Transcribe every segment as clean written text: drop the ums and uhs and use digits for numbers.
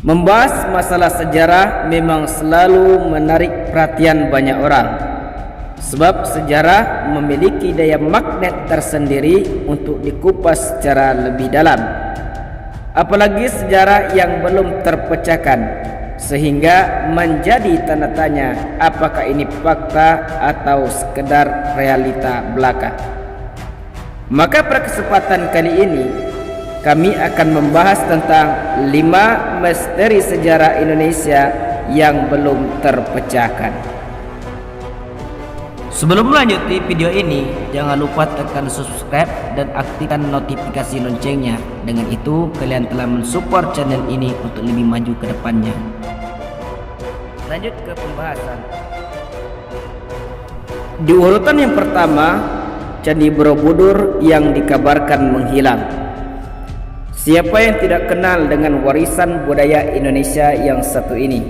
Membahas masalah sejarah memang selalu menarik perhatian banyak orang, sebab sejarah memiliki daya magnet tersendiri untuk dikupas secara lebih dalam. Apalagi sejarah yang belum terpecahkan, sehingga menjadi tanda tanya apakah ini fakta atau sekedar realita belaka. Maka pada kesempatan kali ini kami akan membahas tentang 5 misteri sejarah Indonesia yang belum terpecahkan. Sebelum melanjuti video ini, jangan lupa tekan subscribe dan aktifkan notifikasi loncengnya. Dengan itu, kalian telah mensupport channel ini untuk lebih maju ke depannya. Lanjut ke pembahasan. Di urutan yang pertama, Candi Borobudur yang dikabarkan menghilang. Siapa yang tidak kenal dengan warisan budaya Indonesia yang satu ini?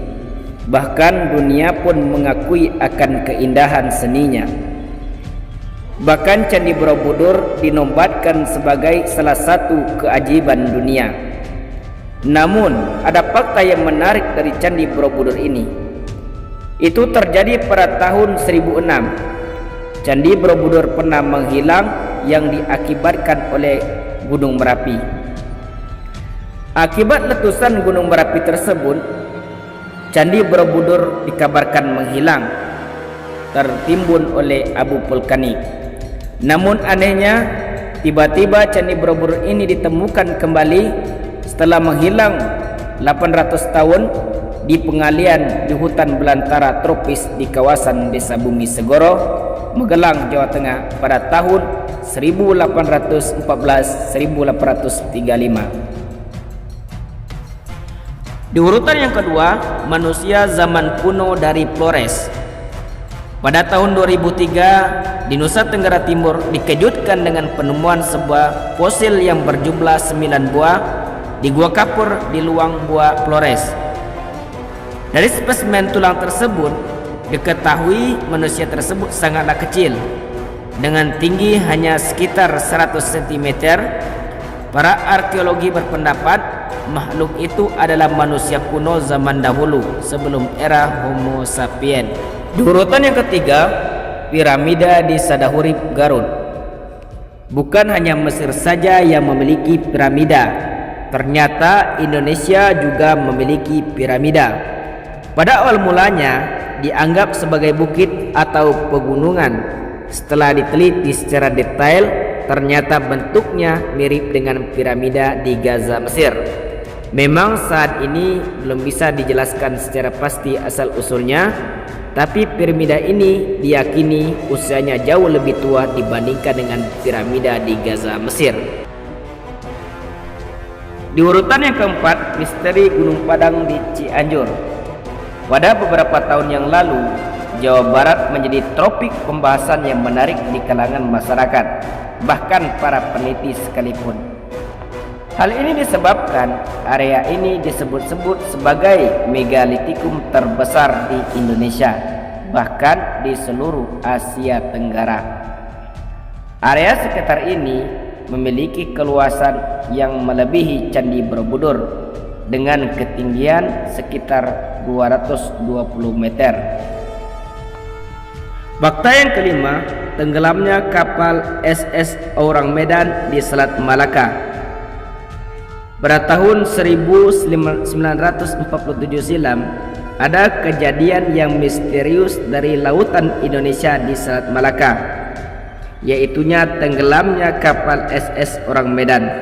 Bahkan dunia pun mengakui akan keindahan seninya. Bahkan Candi Borobudur dinobatkan sebagai salah satu keajaiban dunia. Namun ada fakta yang menarik dari Candi Borobudur ini. Itu terjadi pada tahun 1006. Candi Borobudur pernah menghilang yang diakibatkan oleh Gunung Merapi. Akibat letusan Gunung Merapi tersebut, Candi Borobudur dikabarkan menghilang, tertimbun oleh abu vulkanik. Namun anehnya, tiba-tiba Candi Borobudur ini ditemukan kembali setelah menghilang 800 tahun di pengalian di hutan belantara tropis di kawasan Desa Bumi Segoro, Magelang, Jawa Tengah pada tahun 1814-1835. Di urutan yang kedua, manusia zaman kuno dari Flores. Pada tahun 2003, di Nusa Tenggara Timur dikejutkan dengan penemuan sebuah fosil yang berjumlah 9 buah di Gua Kapur di Luang Bua, Flores. Dari spesimen tulang tersebut, diketahui manusia tersebut sangatlah kecil, dengan tinggi hanya sekitar 100 cm. Para arkeologi berpendapat makhluk itu adalah manusia kuno zaman dahulu sebelum era Homo sapiens. Di urutan yang ketiga, piramida di Sadahurip, Garut. Bukan hanya Mesir saja yang memiliki piramida, ternyata Indonesia juga memiliki piramida. Pada awal mulanya dianggap sebagai bukit atau pegunungan. Setelah diteliti secara detail, ternyata bentuknya mirip dengan piramida di Gaza, Mesir. Memang saat ini belum bisa dijelaskan secara pasti asal-usulnya, tapi piramida ini diyakini usianya jauh lebih tua dibandingkan dengan piramida di Gaza, Mesir. Di urutan yang keempat, misteri Gunung Padang di Cianjur. Pada beberapa tahun yang lalu, Jawa Barat menjadi topik pembahasan yang menarik di kalangan masyarakat, bahkan para peneliti sekalipun. Hal ini disebabkan area ini disebut-sebut sebagai megalitikum terbesar di Indonesia, bahkan di seluruh Asia Tenggara. Area sekitar ini memiliki keluasan yang melebihi Candi Borobudur dengan ketinggian sekitar 220 meter. Fakta yang kelima, tenggelamnya kapal SS Orang Medan di Selat Malaka. Pada tahun 1947 silam, ada kejadian yang misterius dari lautan Indonesia di Selat Malaka, yaitunya tenggelamnya kapal SS Orang Medan.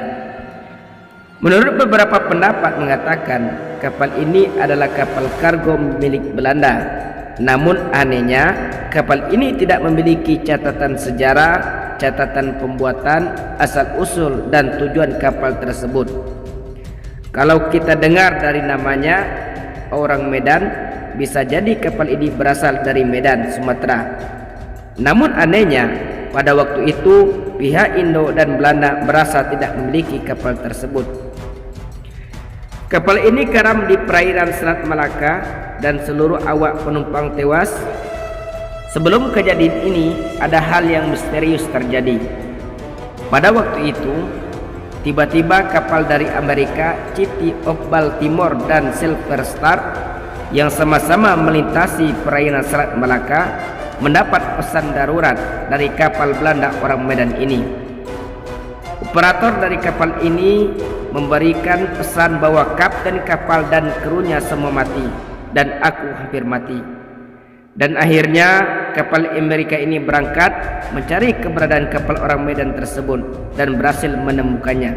Menurut beberapa pendapat mengatakan kapal ini adalah kapal kargo milik Belanda. Namun anehnya, kapal ini tidak memiliki catatan sejarah, catatan pembuatan, asal-usul dan tujuan kapal tersebut. Kalau kita dengar dari namanya Orang Medan, bisa jadi kapal ini berasal dari Medan, Sumatera. Namun anehnya, pada waktu itu pihak Indo dan Belanda merasa tidak memiliki kapal tersebut. Kapal ini karam di perairan Selat Malaka dan seluruh awak penumpang tewas. Sebelum kejadian ini, ada hal yang misterius terjadi. Pada waktu itu, tiba-tiba kapal dari Amerika, City of Baltimore dan Silver Star yang sama-sama melintasi perairan Selat Malaka mendapat pesan darurat dari kapal Belanda orang Medan ini. Operator dari kapal ini memberikan pesan bahwa kapten kapal dan krunya semua mati dan aku hampir mati. Dan akhirnya kapal Amerika ini berangkat mencari keberadaan kapal orang Medan tersebut dan berhasil menemukannya.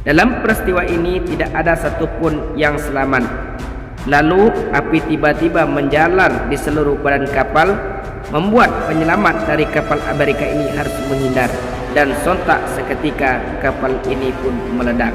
Dalam peristiwa ini tidak ada satupun yang selamat. Lalu api tiba-tiba menjalar di seluruh badan kapal, membuat penyelamat dari kapal Amerika ini harus menghindar, dan sontak seketika kapal ini pun meledak.